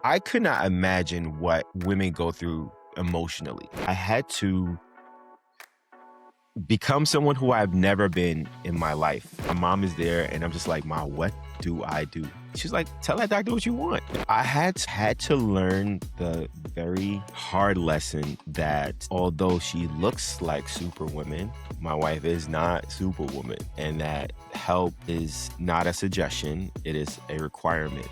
I could not imagine what women go through emotionally. I had to become someone who I've never been in my life. My mom is there and I'm just like, Ma, what do I do? She's like, tell that doctor what you want. I had to learn the very hard lesson that although she looks like Superwoman, my wife is not Superwoman, and that help is not a suggestion, it is a requirement.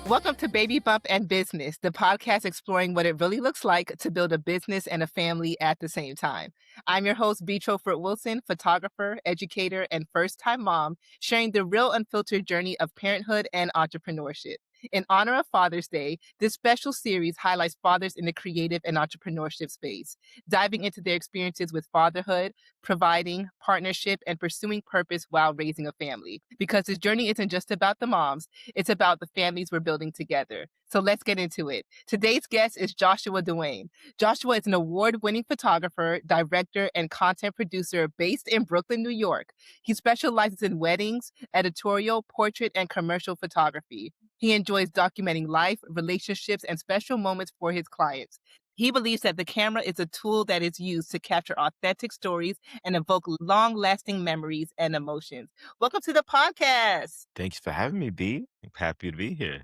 Welcome to Baby Bump and Business, the podcast exploring what it really looks like to build a business and a family at the same time. I'm your host, B. Troford Wilson, photographer, educator, and first-time mom, sharing the real unfiltered journey of parenthood and entrepreneurship. In honor of Father's Day, this special series highlights fathers in the creative and entrepreneurship space, diving into their experiences with fatherhood, providing, partnership, and pursuing purpose while raising a family. Because this journey isn't just about the moms, it's about the families we're building together. So let's get into it. Today's guest is Joshua Dwain. Joshua is an award-winning photographer, director, and content producer based in Brooklyn, New York. He specializes in weddings, editorial, portrait, and commercial photography. He enjoys documenting life, relationships, and special moments for his clients. He believes that the camera is a tool that is used to capture authentic stories and evoke long-lasting memories and emotions. Welcome to the podcast. Thanks for having me, B. I'm happy to be here.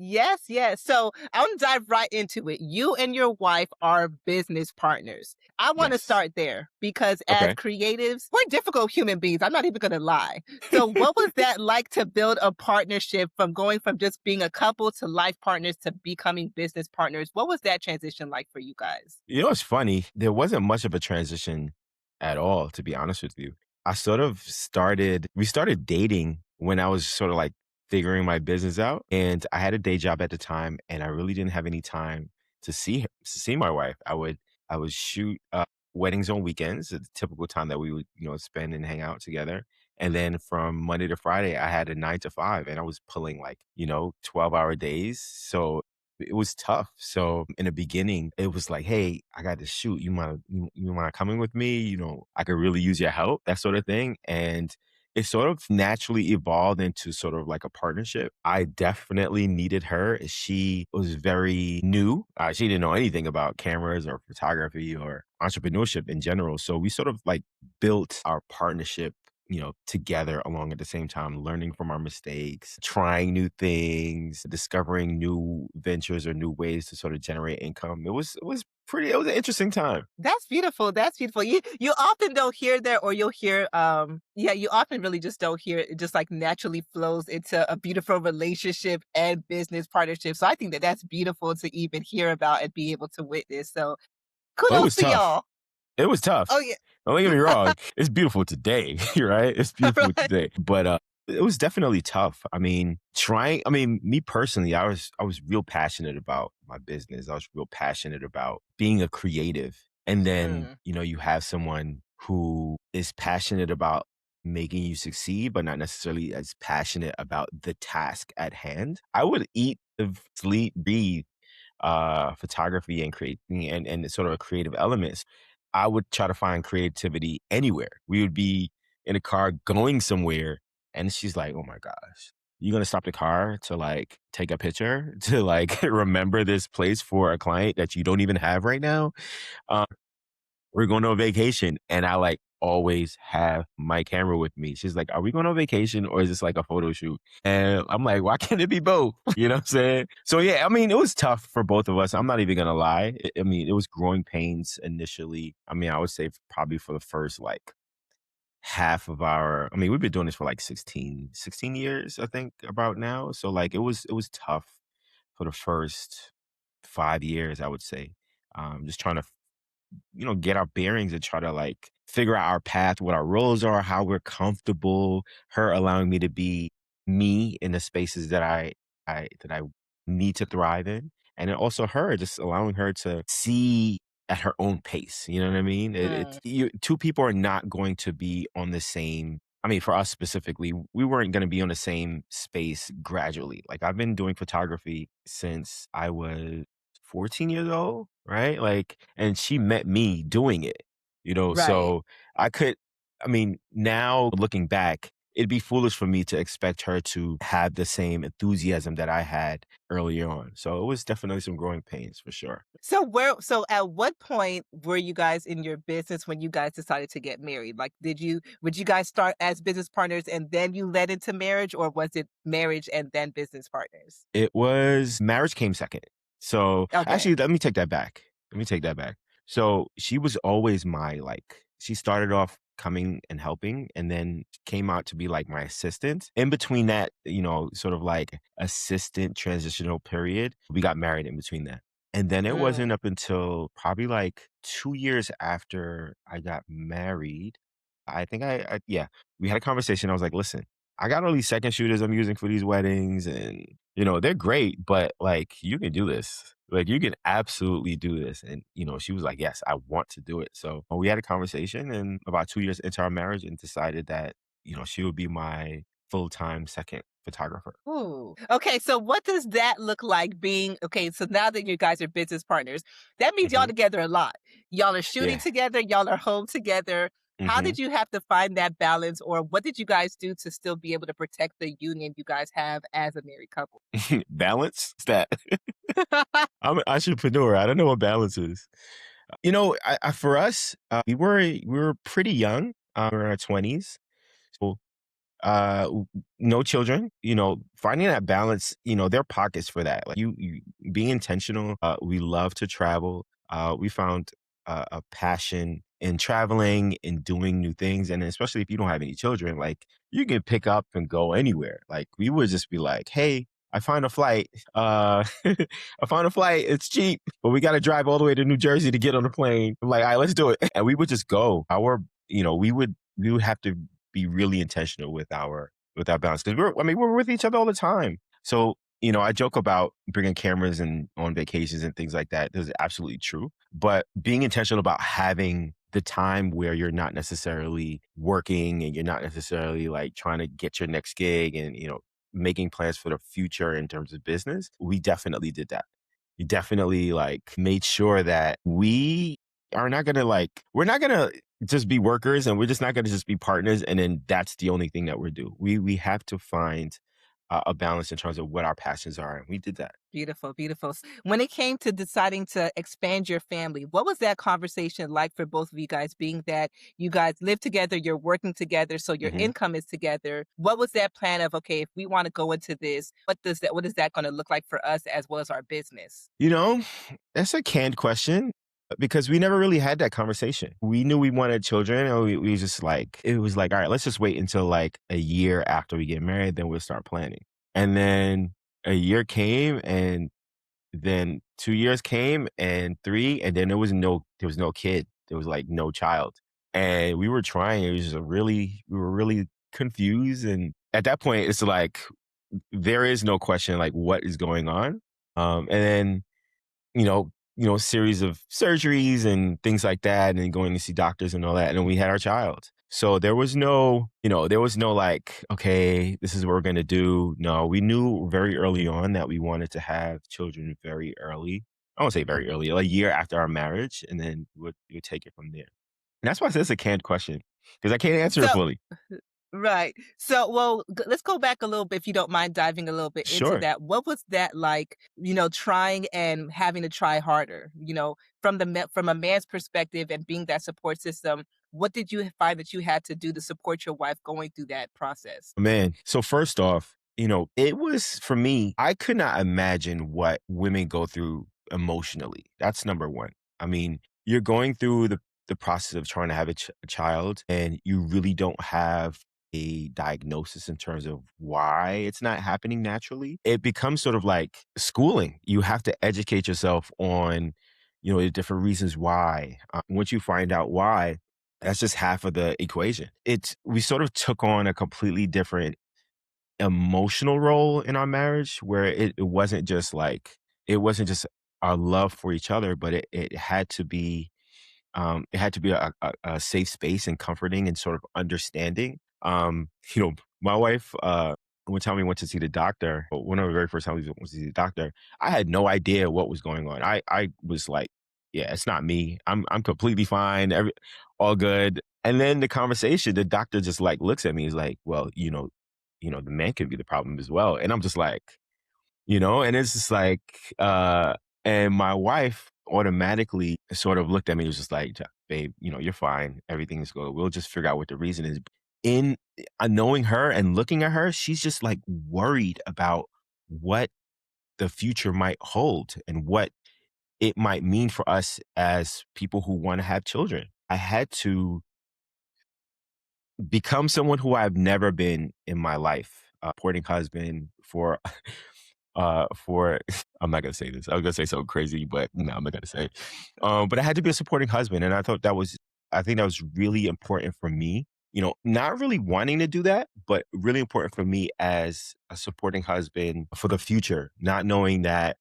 Yes, yes. So I want to dive right into it. You and your wife are business partners. I want to Yes. start there because as Okay. creatives, we're difficult human beings. I'm not even going to lie. So what was that like to build a partnership from going from just being a couple to life partners to becoming business partners? What was that transition like for you guys? You know, it's funny. There wasn't much of a transition at all, to be honest with you. We started dating when I was sort of like figuring my business out. And I had a day job at the time and I really didn't have any time to see my wife. I would shoot weddings on weekends, a typical time that we would, spend and hang out together. And then from Monday to Friday, I had a 9 to 5 and I was pulling like, 12-hour days. So it was tough. So in the beginning, it was like, "Hey, I got to shoot. You mind coming with me? I could really use your help," that sort of thing. And it sort of naturally evolved into sort of like a partnership. I definitely needed her. She was very new. She didn't know anything about cameras or photography or entrepreneurship in general. So we sort of like built our partnership together along at the same time, learning from our mistakes, trying new things, discovering new ventures or new ways to sort of generate income. It was an interesting time. That's beautiful. That's beautiful. You often don't hear that, or you'll hear you often really just don't hear it. It just like naturally flows into a beautiful relationship and business partnership. So I think that that's beautiful to even hear about and be able to witness. So Well, it kudos was to tough. y'all. It was Oh tough. yeah. Don't get me wrong. It's beautiful today, right? It's beautiful Right. today. But it was definitely tough. Me personally, I was real passionate about my business. I was real passionate about being a creative. And then, Mm, you have someone who is passionate about making you succeed, but not necessarily as passionate about the task at hand. I would eat, sleep, breathe photography and creating and sort of creative elements. I would try to find creativity anywhere. We would be in a car going somewhere, and she's like, "Oh my gosh, you gonna stop the car to like take a picture to like remember this place for a client that you don't even have right now? Uh, we're going on vacation," and I like always have my camera with me. She's like, "Are we going on vacation or is this like a photo shoot?" And I'm like, "Why can't it be both?" You know what I'm saying? So yeah, it was tough for both of us. I'm not even gonna lie. It was growing pains initially. I would say probably for the first like half of we've been doing this for like 16 years, I think, about now. So like it was tough for the first 5 years, I would say. Just trying to get our bearings and try to like figure out our path, what our roles are, how we're comfortable, her allowing me to be me in the spaces that I need to thrive in. And then also her just allowing her to see at her own pace. You know what I mean? mm, Two people are not going to be on the same. For us specifically, we weren't going to be on the same space gradually. Like I've been doing photography since I was 14 years old, right? Like, and she met me doing it, right. so I could. I mean, now looking back, it'd be foolish for me to expect her to have the same enthusiasm that I had earlier on. So it was definitely some growing pains for sure. So at what point were you guys in your business when you guys decided to get married? Like would you guys start as business partners and then you led into marriage, or was it marriage and then business partners? It was marriage came second. So Okay. actually, let me take that back. Let me take that back. So she was always my like, she started off coming and helping and then came out to be like my assistant. In between that, sort of like assistant transitional period, we got married in between that. And then it wasn't Mm. up until probably like 2 years after I got married. I think yeah, we had a conversation. I was like, listen, I got all these second shooters I'm using for these weddings and they're great, but like you can do this. Like you can absolutely do this. And she was like, "Yes, I want to do it." So we had a conversation and about 2 years into our marriage and decided that, she would be my full-time second photographer. Ooh. Okay, so what does that look like being okay, so now that you guys are business partners, that means y'all Hmm. together a lot. Y'all are shooting Yeah. together, y'all are home together. How Hmm. did you have to find that balance, or what did you guys do to still be able to protect the union you guys have as a married couple? Balance? Is that I'm an entrepreneur. I don't know what balance is. For us, we were pretty young. We were in our 20s. So w no children, finding that balance, there are pockets for that. Like you being intentional. We love to travel. We found a passion in traveling and doing new things. And especially if you don't have any children, like you can pick up and go anywhere. Like we would just be like, hey, I found a flight. I found a flight. It's cheap, but we got to drive all the way to New Jersey to get on the plane. I'm like, all right, let's do it. And we would just go. We would have to be really intentional with our balance because we're with each other all the time. So I joke about bringing cameras and on vacations and things like that. This is absolutely true. But being intentional about having the time where you're not necessarily working and you're not necessarily like trying to get your next gig and making plans for the future in terms of business, we definitely did that. We definitely like made sure that we are not gonna we're not gonna just be workers and we're just not gonna just be partners and then that's the only thing that we're do. We have to find a balance in terms of what our passions are, and we did that. Beautiful, beautiful. When it came to deciding to expand your family, what was that conversation like for both of you guys, being that you guys live together, you're working together, so your Mhm. income is together? What was that plan of, okay, if we want to go into this, what is that going to look like for us as well as our business? You know, that's a canned question because we never really had that conversation. We knew we wanted children, and we just like it was like, all right, let's just wait until like a year after we get married, then we'll start planning. And then a year came, and then 2 years came, and three, and then there was no kid. There was like no child, and we were trying. It was just we were really confused, and at that point, it's like there is no question like what is going on. And then series of surgeries and things like that, and then going to see doctors and all that. And then we had our child. So there was no like, okay, this is what we're going to do. No, we knew very early on that we wanted to have children very early. I won't say very early, like a year after our marriage, and then we would take it from there. And that's why I said it's a canned question because I can't answer it So, fully. right. So, well, let's go back a little bit if you don't mind diving a little bit into Sure. that. What was that like, trying and having to try harder, from from a man's perspective and being that support system, what did you find that you had to do to support your wife going through that process? Man, so first off, it was for me, I could not imagine what women go through emotionally. That's number one. I mean, you're going through the process of trying to have a child, and you really don't have a diagnosis in terms of why it's not happening naturally. It becomes sort of like schooling. You have to educate yourself on, the different reasons why. Once you find out why, that's just half of the equation. We sort of took on a completely different emotional role in our marriage where it wasn't just our love for each other, but it had to be a safe space and comforting and sort of understanding. My wife, one time we went to see the doctor, one of the very first times we went to see the doctor, I had no idea what was going on. I was like, yeah, it's not me. I'm completely fine. All good. And then the conversation, the doctor just like looks at me. He's like, well, the man could be the problem as well. And I'm just like, and it's just like, and my wife automatically sort of looked at me and was just like, babe, you're fine. Everything's good. We'll just figure out what the reason is. In knowing her and looking at her, she's just like worried about what the future might hold and what it might mean for us as people who want to have children. I had to become someone who I've never been in my life, a supporting husband for I'm not gonna say this. I was gonna say something crazy, but no, I'm not gonna say it. But I had to be a supporting husband, and I think that was really important for me. Not really wanting to do that, but really important for me as a supporting husband for the future, not knowing that,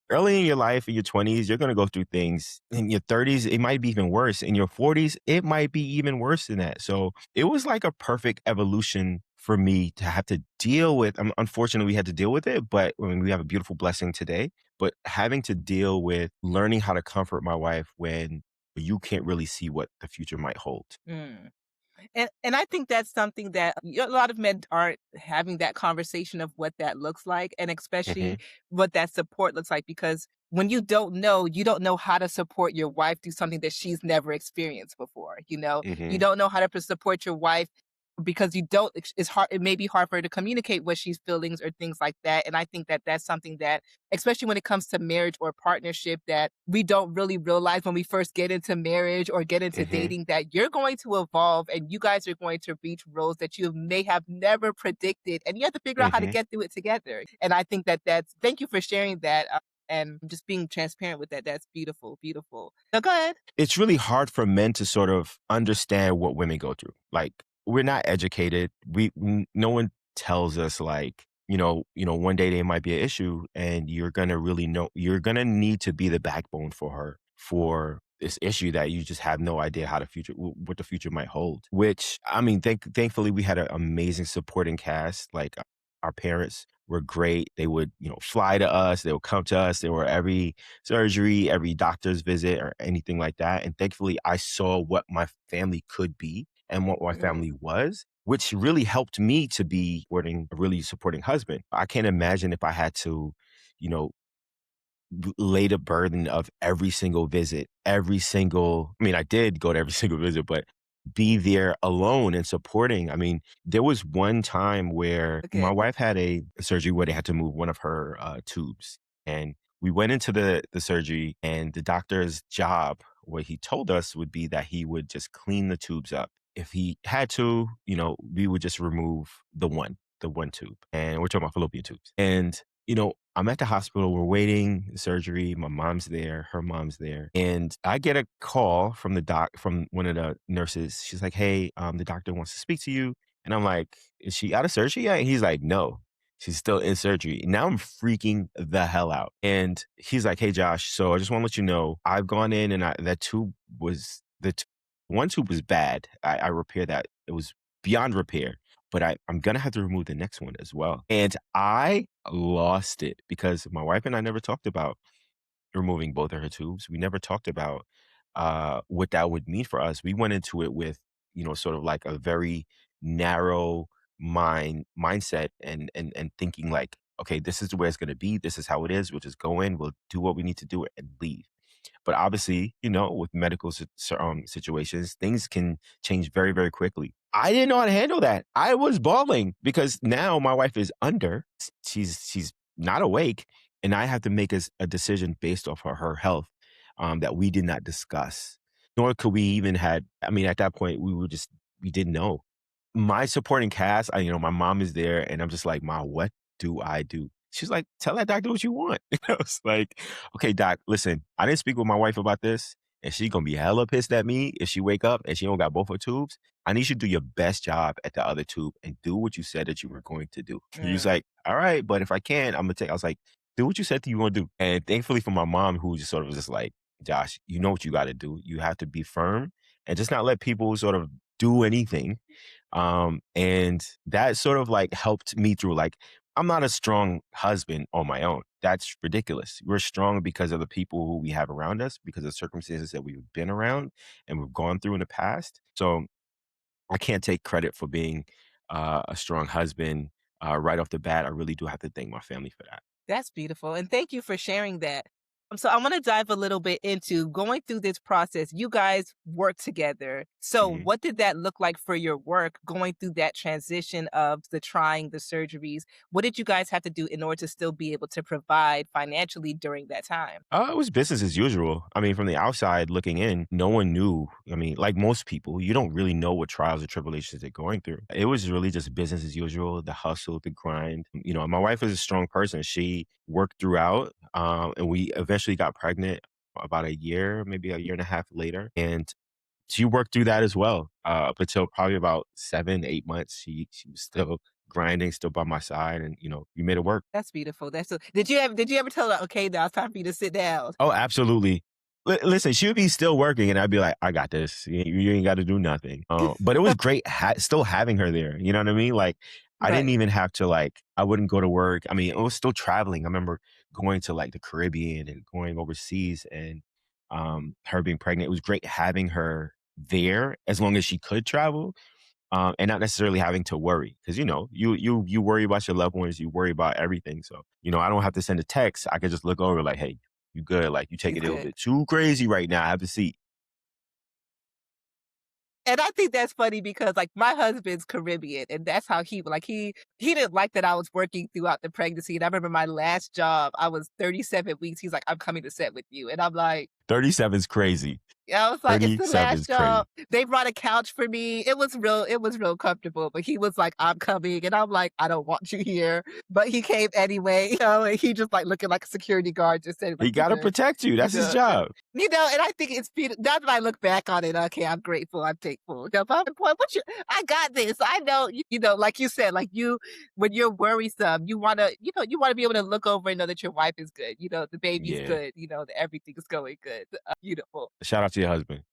early in your life, in your 20s, you're gonna go through things. In your 30s, it might be even worse. In your 40s, it might be even worse than that. So it was like a perfect evolution for me to have to deal with. Unfortunately, we had to deal with it, but I mean, we have a beautiful blessing today. But having to deal with learning how to comfort my wife when you can't really see what the future might hold. Mm. And I think that's something that a lot of men aren't having that conversation of what that looks like, and especially Hmm. what that support looks like, because when you don't know how to support your wife through something that she's never experienced before, you know? You Hmm. don't know how to support your wife because you don't it's hard, it may be hard for her to communicate what she's feelings or things like that, and I think that that's something that, especially when it comes to marriage or partnership, that we don't really realize when we first get into marriage or get into Hmm. dating, that you're going to evolve and you guys are going to reach roles that you may have never predicted, and you have to figure out how to Hmm. get through it together. And I think that that's thank you for sharing that, and just being transparent with that. That's beautiful, beautiful. So go ahead. It's really hard for men to sort of understand what women go through. Like, we're not educated. No one tells us like, one day there might be an issue and you're gonna need to be the backbone for her for this issue that you just have no idea how what the future might hold. Which, I mean, thankfully we had an amazing supporting cast. Like, our parents were great. They would, fly to us, they would come to us. They were every surgery, every doctor's visit, or anything like that. And thankfully, I saw what my family could be and what my Mm, family was, which really helped me to be a really supporting husband. I can't imagine if I had to, you know, lay the burden of every single visit, I mean, I did go to every single visit, but be there alone and supporting. I mean, there was one time where my okay. wife had a surgery where they had to move one of her tubes. And we went into the surgery, and the doctor's job, what he told us would be that he would just clean the tubes up. If he had to, we would just remove the one tube. And we're talking about fallopian tubes. And I'm at the hospital, we're waiting surgery. My mom's there, her mom's there. And I get a call from from one of the nurses. She's like, hey, the doctor wants to speak to you. And I'm like, is she out of surgery yet? And he's like, no, she's still in surgery. Now I'm freaking the hell out. And he's like, hey, Josh, so I just want to let you know, I've gone in and that tube was, one tube was bad. I repaired that. It was beyond repair, but I'm gonna have to remove the next one as well. And I lost it because my wife and I never talked about removing both of her tubes. We never talked about what that would mean for us. We went into it with, sort of like a very narrow mindset and thinking like, okay, this is where it's gonna be. This is how it is. We'll just go in, we'll do what we need to do and leave. But obviously, with medical situations, things can change very, very quickly. I didn't know how to handle that. I was bawling because now my wife is under. She's not awake, and I have to make a decision based off of her health that we did not discuss, nor could we even had. I mean, at that point, we didn't know. My supporting cast, my mom is there, and I'm just like, "Ma, what do I do?" She's like, "Tell that doctor what you want." I was like, "Okay, doc, listen, I didn't speak with my wife about this, and she gonna be hella pissed at me if she wake up and she don't got both her tubes. I need you to do your best job at the other tube and do what you said that you were going to do." He was Mm, like, "All right, but if I can, I'm gonna take." I was like, "Do what you said that you want to do." And thankfully for my mom, who just sort of was just like, "Josh, you know what you got to do. You have to be firm and just not let people sort of do anything." And that sort of like helped me through. Like, I'm not a strong husband on my own. That's ridiculous. We're strong because of the people who we have around us, because of circumstances that we've been around and we've gone through in the past. So I can't take credit for being a strong husband right off the bat. I really do have to thank my family for that. That's beautiful, and thank you for sharing that. So I wanna dive a little bit into going through this process. You guys work together. So Mhm. what did that look like for your work going through that transition of the trying, the surgeries? What did you guys have to do in order to still be able to provide financially during that time? It was business as usual. I mean, from the outside looking in, no one knew. I mean, like most people, you don't really know what trials and tribulations they're going through. It was really just business as usual, the hustle, the grind. My wife is a strong person. She worked throughout, and we eventually got pregnant about a year, maybe a year and a half later. And she worked through that as well, up until probably about 7, 8 months. She was still grinding, still by my side, and we made it work. That's beautiful. That's so did you ever tell her, "Okay, now it's time for you to sit down?" Oh, absolutely. Listen, she would be still working, and I'd be like, "I got this. You ain't got to do nothing." But it was great still having her there. You know what I mean? Like, I didn't Right. even have to I wouldn't go to work. I mean, I was still traveling. I remember going to like the Caribbean and going overseas, and her being pregnant. It was great having her there as long as she could travel, and not necessarily having to worry because you worry about your loved ones, you worry about everything. So I don't have to send a text. I could just look over like, hey, you good? Like you take She's it a little good. bit too crazy right now. I have to see. And I think that's funny because, like, my husband's Caribbean, and that's how he didn't like that I was working throughout the pregnancy, and I remember my last job, I was 37 weeks, he's like, "I'm coming to set with you," and I'm like 37 is crazy. yeah, I was like, "It's the 37 last is crazy. job." They brought a couch for me. It was real comfortable, but he was like, "I'm coming," and I'm like, "I don't want you here," but he came anyway, and he just, like, looking like a security guard, just said, like, He "You got to good, protect you. you That's his good." job. And I think it's beautiful. Now that I look back on it, okay, I'm grateful, I'm thankful. But I'm like, "Boy, I got this. I know," like you said, like, when you're worrisome, you wanna be able to look over and know that your wife is good, the baby's Yeah. good, that everything is going good. Beautiful. Shout out to your husband.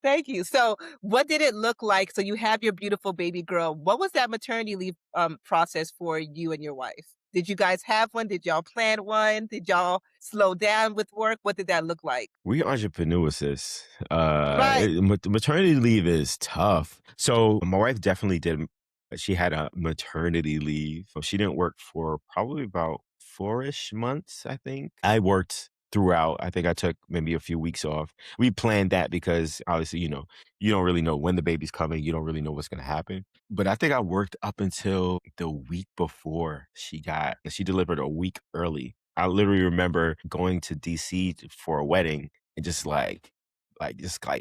Thank you. So, what did it look like? So, you have your beautiful baby girl. What was that maternity leave process for you and your wife? Did you guys have one? Did y'all plan one? Did y'all slow down with work? What did that look like? We entrepreneurs, sis. Right. Maternity leave is tough. So my wife definitely did. She had a maternity leave. So she didn't work for probably about 4-ish months, I think. I worked throughout. I think I took maybe a few weeks off. We planned that because obviously, you don't really know when the baby's coming. You don't really know what's going to happen. But I think I worked up until the week before she delivered a week early. I literally remember going to DC for a wedding and just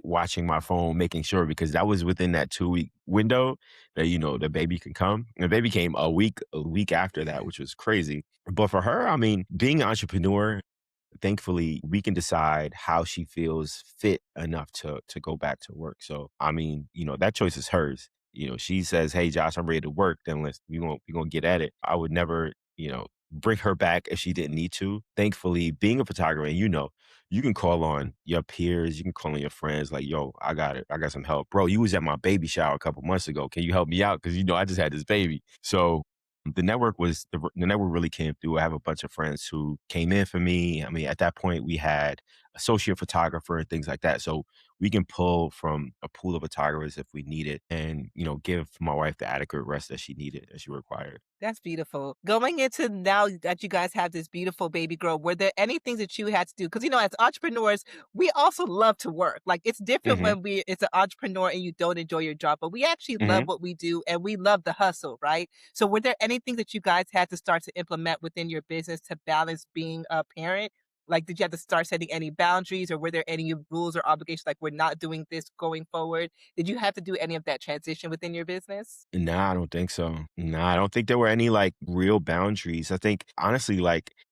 watching my phone, making sure because that was within that 2-week window that the baby can come. And the baby came a week after that, which was crazy. But for her, I mean, being an entrepreneur, thankfully we can decide how she feels fit enough to go back to work. So I mean, that choice is hers. She says, "Hey Josh, I'm ready to work, then we gonna get at it." I would never, bring her back if she didn't need to. Thankfully, being a photographer, and you can call on your peers, you can call on your friends, like, "Yo, I got it. I got some help. Bro, you was at my baby shower a couple months ago. Can you help me out? Because I just had this baby." So the network really came through. I have a bunch of friends who came in for me. I mean, at that point, we had associate photographer and things like that. So we can pull from a pool of photographers if we need it, and give my wife the adequate rest that she needed, that she required. That's beautiful. Going into now that you guys have this beautiful baby girl, were there any things that you had to do? Because as entrepreneurs, we also love to work. Like it's different Hmm. when it's an entrepreneur and you don't enjoy your job, but we actually love Hmm. what we do and we love the hustle, right? So were there anything that you guys had to start to implement within your business to balance being a parent? Like, did you have to start setting any boundaries or were there any rules or obligations like we're not doing this going forward? Did you have to do any of that transition within your business? Nah, I don't think so. Nah, I don't think there were any real boundaries. I think honestly,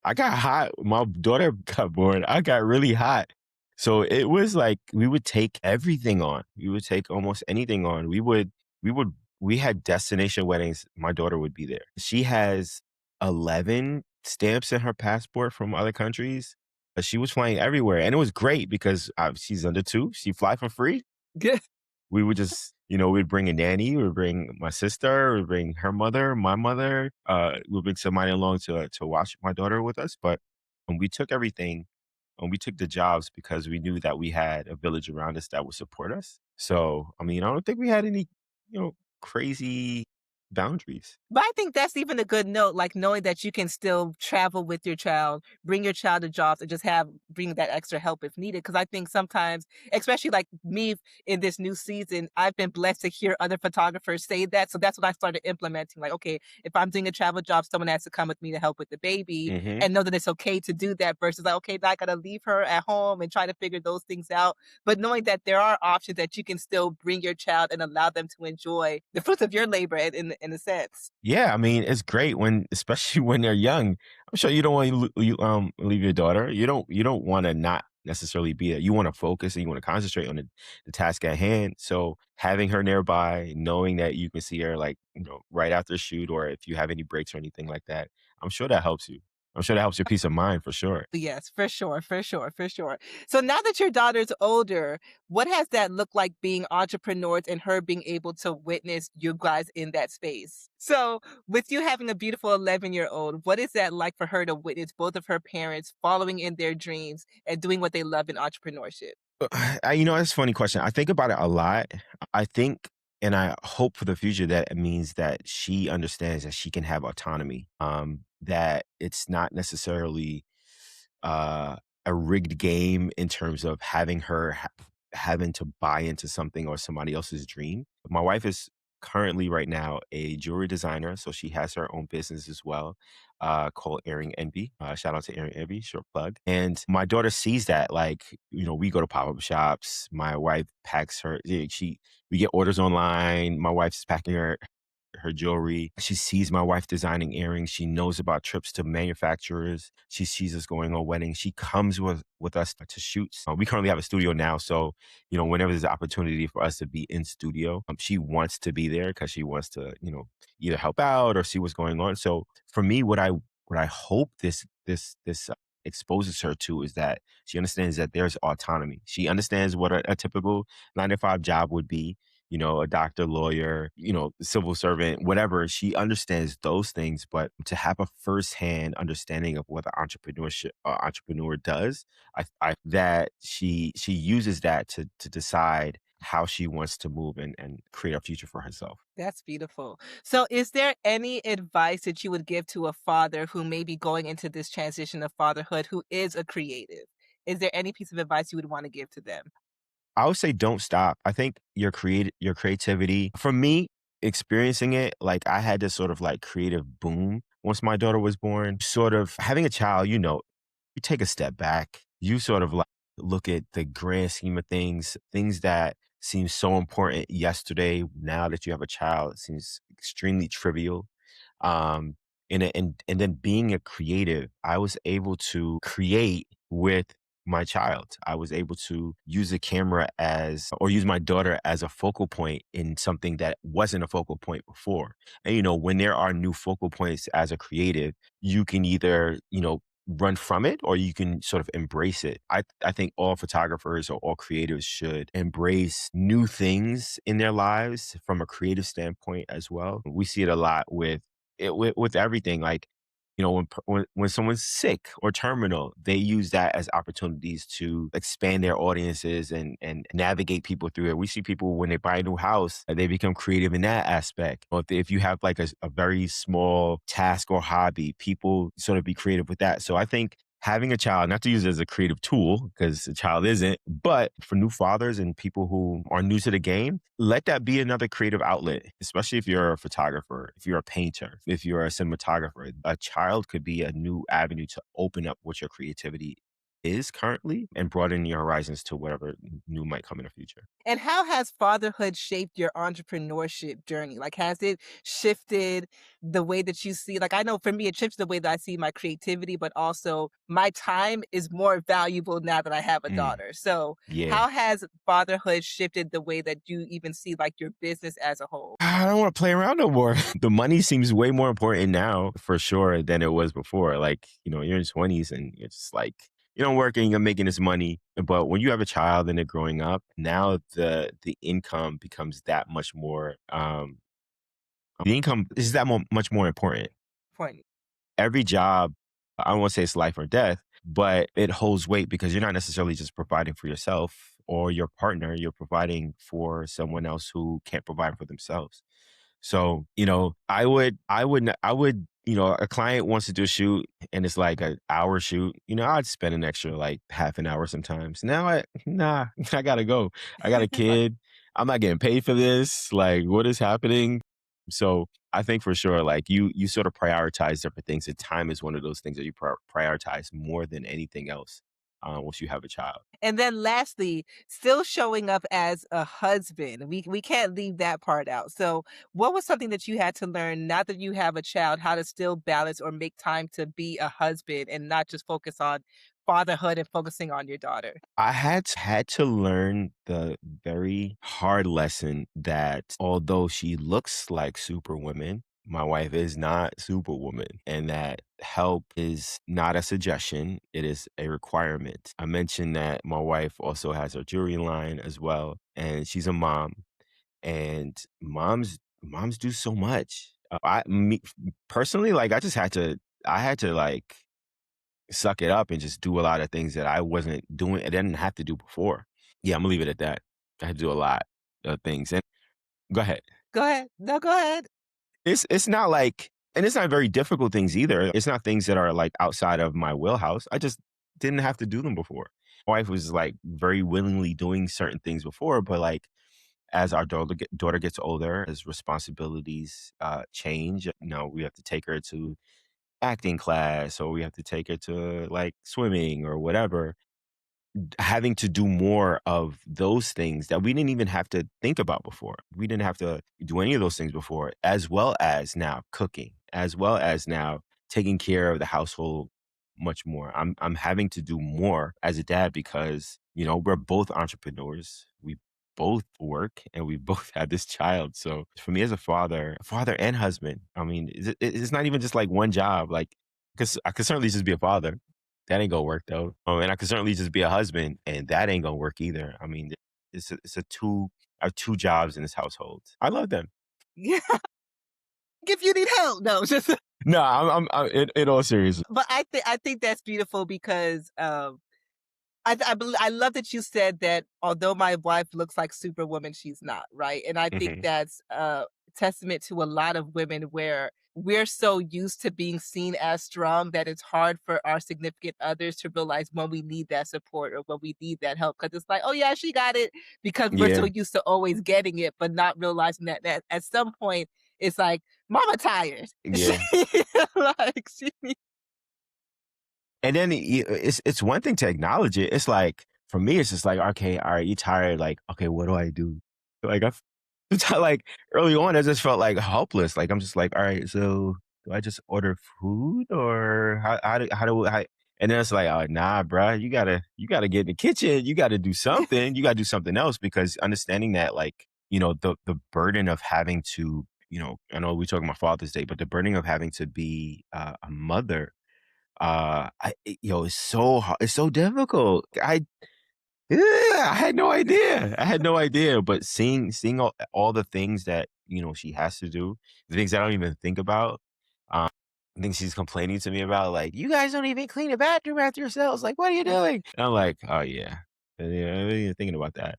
I got hot. My daughter got born. I got really hot. So it was like we would take everything on. We would take almost anything on. We had destination weddings. My daughter would be there. She has 11 stamps in her passport from other countries. But she was flying everywhere. And it was great because she's under 2. She fly for free. We would just, we'd bring a nanny, we'd bring my sister, we'd bring her mother, my mother, we'd bring somebody along to watch my daughter with us. But when we took everything and we took the jobs because we knew that we had a village around us that would support us. So, I mean, I don't think we had any, crazy boundaries. But I think that's even a good note, like knowing that you can still travel with your child, bring your child to jobs, and just bring that extra help if needed. Because I think sometimes, especially like me in this new season, I've been blessed to hear other photographers say that. So that's what I started implementing. Like, okay, if I'm doing a travel job, someone has to come with me to help with the baby, Mhm. and know that it's okay to do that versus like, okay, now I gotta leave her at home and try to figure those things out. But knowing that there are options that you can still bring your child and allow them to enjoy the fruits of your labor in a sense. Yeah, I mean, it's great when especially when they're young. I'm sure you don't want to leave your daughter. You don't wanna not necessarily be there. You wanna focus and you wanna concentrate on the task at hand. So, having her nearby, knowing that you can see her, like, right after shoot or if you have any breaks or anything like that, I'm sure that helps you. I'm sure that helps your peace of mind for sure. Yes, for sure, for sure, for sure. So now that your daughter's older, what has that looked like being entrepreneurs and her being able to witness you guys in that space? So, with you having a beautiful 11-year-old, what is that like for her to witness both of her parents following in their dreams and doing what they love in entrepreneurship? That's a funny question. I think about it a lot. I think and I hope for the future that it means that she understands that she can have autonomy. That it's not necessarily uh, a rigged game in terms of having to buy into something or somebody else's dream. My wife is currently right now a jewelry designer, so she has her own business as well, called Earring Envy. Shout out to Earring Envy, short plug. And my daughter sees that, like, we go to pop up shops. My wife packs her. We get orders online. My wife's packing her jewelry. She sees my wife designing earrings. She knows about trips to manufacturers. She sees us going on weddings. She comes with us to shoots. We currently have a studio now, so whenever there's an opportunity for us to be in studio, she wants to be there because she wants to either help out or see what's going on. So for me, what I hope this exposes her to is that she understands that there's autonomy. She understands what a typical 9 to 5 job would be, a doctor, lawyer, civil servant, whatever. She understands those things, but to have a firsthand understanding of what the entrepreneur does, I that she uses that to decide how she wants to move and create a future for herself. That's beautiful. So, is there any advice that you would give to a father who may be going into this transition of fatherhood who is a creative? Is there any piece of advice you would want to give to them? I would say don't stop. I think your creativity for me, experiencing it, like I had this sort of like creative boom once my daughter was born. Sort of having a child, you take a step back. You sort of like look at the grand scheme of things that seem so important yesterday. Now that you have a child, it seems extremely trivial. Um, and then being a creative, I was able to create with my child. I was able to use a camera or use my daughter as a focal point in something that wasn't a focal point before. And, when there are new focal points as a creative, you can either, run from it or you can sort of embrace it. I think all photographers or all creatives should embrace new things in their lives from a creative standpoint as well. We see it a lot with everything. Like, when someone's sick or terminal, they use that as opportunities to expand their audiences and navigate people through it. We see people when they buy a new house, they become creative in that aspect. Or if you have like a very small task or hobby, people sort of be creative with that. So I think having a child, not to use it as a creative tool because a child isn't, but for new fathers and people who are new to the game, let that be another creative outlet, especially if you're a photographer, if you're a painter, if you're a cinematographer. A child could be a new avenue to open up what your creativity is currently and broaden your horizons to whatever new might come in the future. And how has fatherhood shaped your entrepreneurship journey? Like, has it shifted the way that you see? Like, I know for me, it shifts the way that I see my creativity, but also my time is more valuable now that I have a Mm, daughter. So, yeah. how has fatherhood shifted the way that you even see like your business as a whole? I don't want to play around no more. The money seems way more important now for sure than it was before. Like, you're in your 20s and it's just like, working, you're making this money. But when you have a child and they're growing up, now the income becomes that much more the income is much more important. Point. Every job, I don't want to say it's life or death, but it holds weight because you're not necessarily just providing for yourself or your partner, you're providing for someone else who can't provide for themselves. So, I would, a client wants to do a shoot and it's like an hour shoot, I'd spend an extra like half an hour sometimes. Now nah, I gotta go. I got a Right. kid. I'm not getting paid for this. Like, what is happening? So I think for sure, like you sort of prioritize different things, and time is one of those things that you prioritize more than anything else once you have a child. And then lastly, still showing up as a husband. We can't leave that part out. So, what was something that you had to learn now that you have a child, how to still balance or make time to be a husband and not just focus on fatherhood and focusing on your daughter? I had to learn the very hard lesson that although she looks like Superwoman, my wife is not Superwoman, and that help is not a suggestion, it is a requirement. I mentioned that my wife also has her jewelry line as well, and she's a mom, and moms do so much. Personally, like I had to like suck it up and just do a lot of things that I wasn't doing I didn't have to do before. Yeah, Imma leave it at that. I had to do a lot of things, and go ahead. Go ahead. No, go ahead. It's not like and it's not very difficult things either. It's not things that are, like, outside of my wheelhouse. I just didn't have to do them before. My wife was, like, very willingly doing certain things before, but, like, as our daughter gets older, as responsibilities, change, we have to take her to acting class, or we have to take her to, like, swimming or whatever. Having to do more of those things that we didn't even have to think about before. We didn't have to do any of those things before, as well as now cooking, as well as now taking care of the household much more. I'm having to do more as a dad because, we're both entrepreneurs. We both work and we both have this child. So for me as a father and husband, I mean, it's not even just like one job. Like, because I could certainly just be a father, that ain't gonna work though. And I could certainly just be a husband, and that ain't gonna work either. I mean, it's a two I have two jobs in this household. I love them. Yeah. If you need help. No, just No, in all seriousness. but I think that's beautiful because I love that you said that although my wife looks like Superwoman, she's not, right? And I think Hmm. that's a testament to a lot of women where we're so used to being seen as strong that it's hard for our significant others to realize when we need that support or when we need that help. Cause it's like, oh yeah, she got it because we're so Yeah, used to always getting it, but not realizing that at some point it's like, mama tired. She yeah. like she And then it's one thing to acknowledge it. It's like for me, it's just like, okay, all right, you tired. Like, okay, what do I do? Like like early on, I just felt like helpless. Like I'm just like, all right, so do I just order food or how? And then it's like, oh nah, bruh, you gotta get in the kitchen. You gotta do something. You gotta do something else because understanding that, like, the burden of having to, I know we talking about Father's Day, but the burden of having to be a mother it's it's so difficult. I had no idea. I had no idea, but seeing all the things that, she has to do, the things I don't even think about, um, things she's complaining to me about, like, "You guys don't even clean the bathroom after yourselves, like, what are you doing?" And I'm like, "Oh, yeah. Yeah, I wasn't even thinking about that."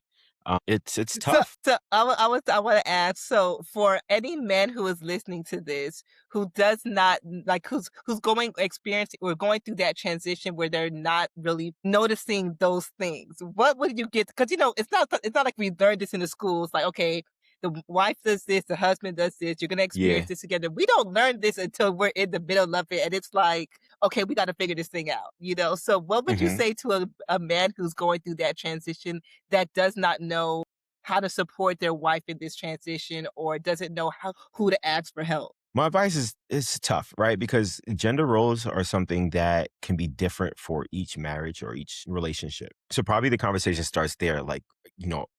It's So tough. so I wanna ask, so for any man who is listening to this, who does not like, who's going experiencing or going through that transition where they're not really noticing those things, what would you get? Because it's not like we learned this in the schools, like, okay, the wife does this, the husband does this, you're gonna experience Yeah. this together. We don't learn this until we're in the middle of it, and it's like, "Okay, we gotta figure this thing out," you know? So what would you Mhm. say to a man who's going through that transition that does not know how to support their wife in this transition or doesn't know who to ask for help? My advice is tough, right? Because gender roles are something that can be different for each marriage or each relationship. So probably the conversation starts there. Like,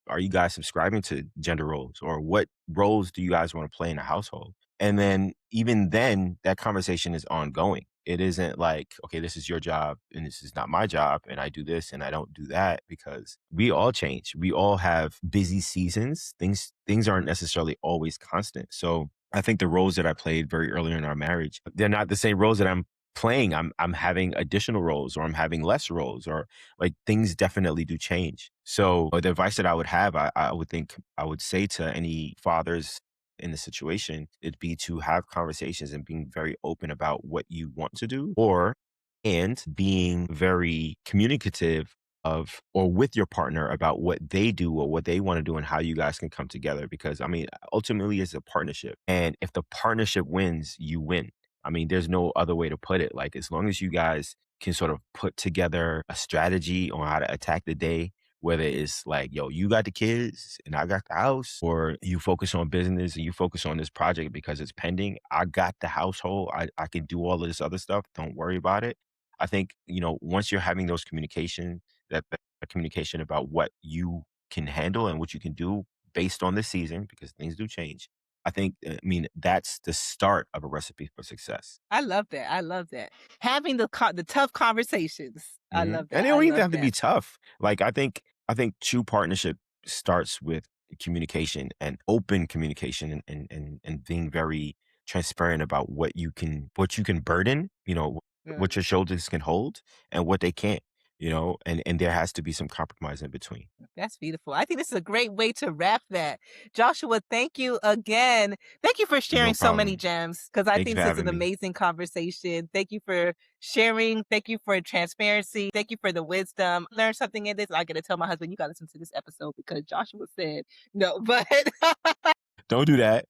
are you guys subscribing to gender roles, or what roles do you guys want to play in a household? And then even then, that conversation is ongoing. It isn't like, okay, this is your job and this is not my job, and I do this and I don't do that, because we all change. We all have busy seasons. Things aren't necessarily always constant. So I think the roles that I played very early in our marriage, they're not the same roles that I'm playing, I'm having additional roles or I'm having less roles or like things definitely do change. So the advice that I would have, I would think I would say to any fathers in the situation, it'd be to have conversations and being very open about what you want to do or and being very communicative of or with your partner about what they do or what they want to do and how you guys can come together because I mean ultimately it's a partnership and if the partnership wins you win. I mean, there's no other way to put it. Like, as long as you guys can sort of put together a strategy on how to attack the day, whether it's like, yo, you got the kids and I got the house, or you focus on business and you focus on this project because it's pending. I got the household. I can do all of this other stuff. Don't worry about it. I think, once you're having those that communication about what you can handle and what you can do based on the season, because things do change I mean, that's the start of a recipe for success. I love that. I love that. Having the tough conversations. I Mhm. love And that. it I don't even love have to be that. tough. Like, I think true partnership starts with communication and open communication and being very transparent about what you can burden, what Mm. your shoulders can hold and what they can't, and there has to be some compromise in between. That's beautiful. I think this is a great way to wrap that. Joshua, thank you again. Thank you for No sharing so many problem. gems because I Thank you think for this is an having me. amazing conversation. Thank you for sharing. Thank you for transparency. Thank you for the wisdom. Learn something in this. I got to tell my husband, you got to listen to this episode because Joshua said no, but Don't do that.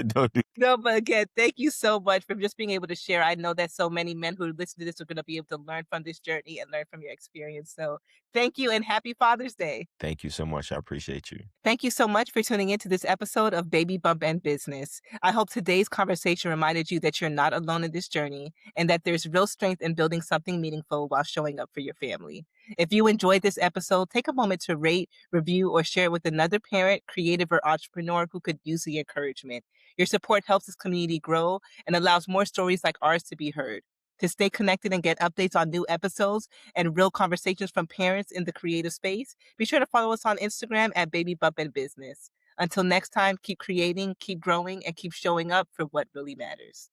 Don't do no, but again, thank you so much for just being able to share. I know that so many men who listen to this are going to be able to learn from this journey and learn from your experience. So thank you and happy Father's Day. Thank you so much. I appreciate you. Thank you so much for tuning into this episode of Baby Bump and Business. I hope today's conversation reminded you that you're not alone in this journey and that there's real strength in building something meaningful while showing up for your family. If you enjoyed this episode, take a moment to rate, review, or share it with another parent, creative, or entrepreneur who could use the encouragement. Your support helps this community grow and allows more stories like ours to be heard. To stay connected and get updates on new episodes and real conversations from parents in the creative space, be sure to follow us on Instagram at Baby Bump and Business. Until next time, keep creating, keep growing, and keep showing up for what really matters.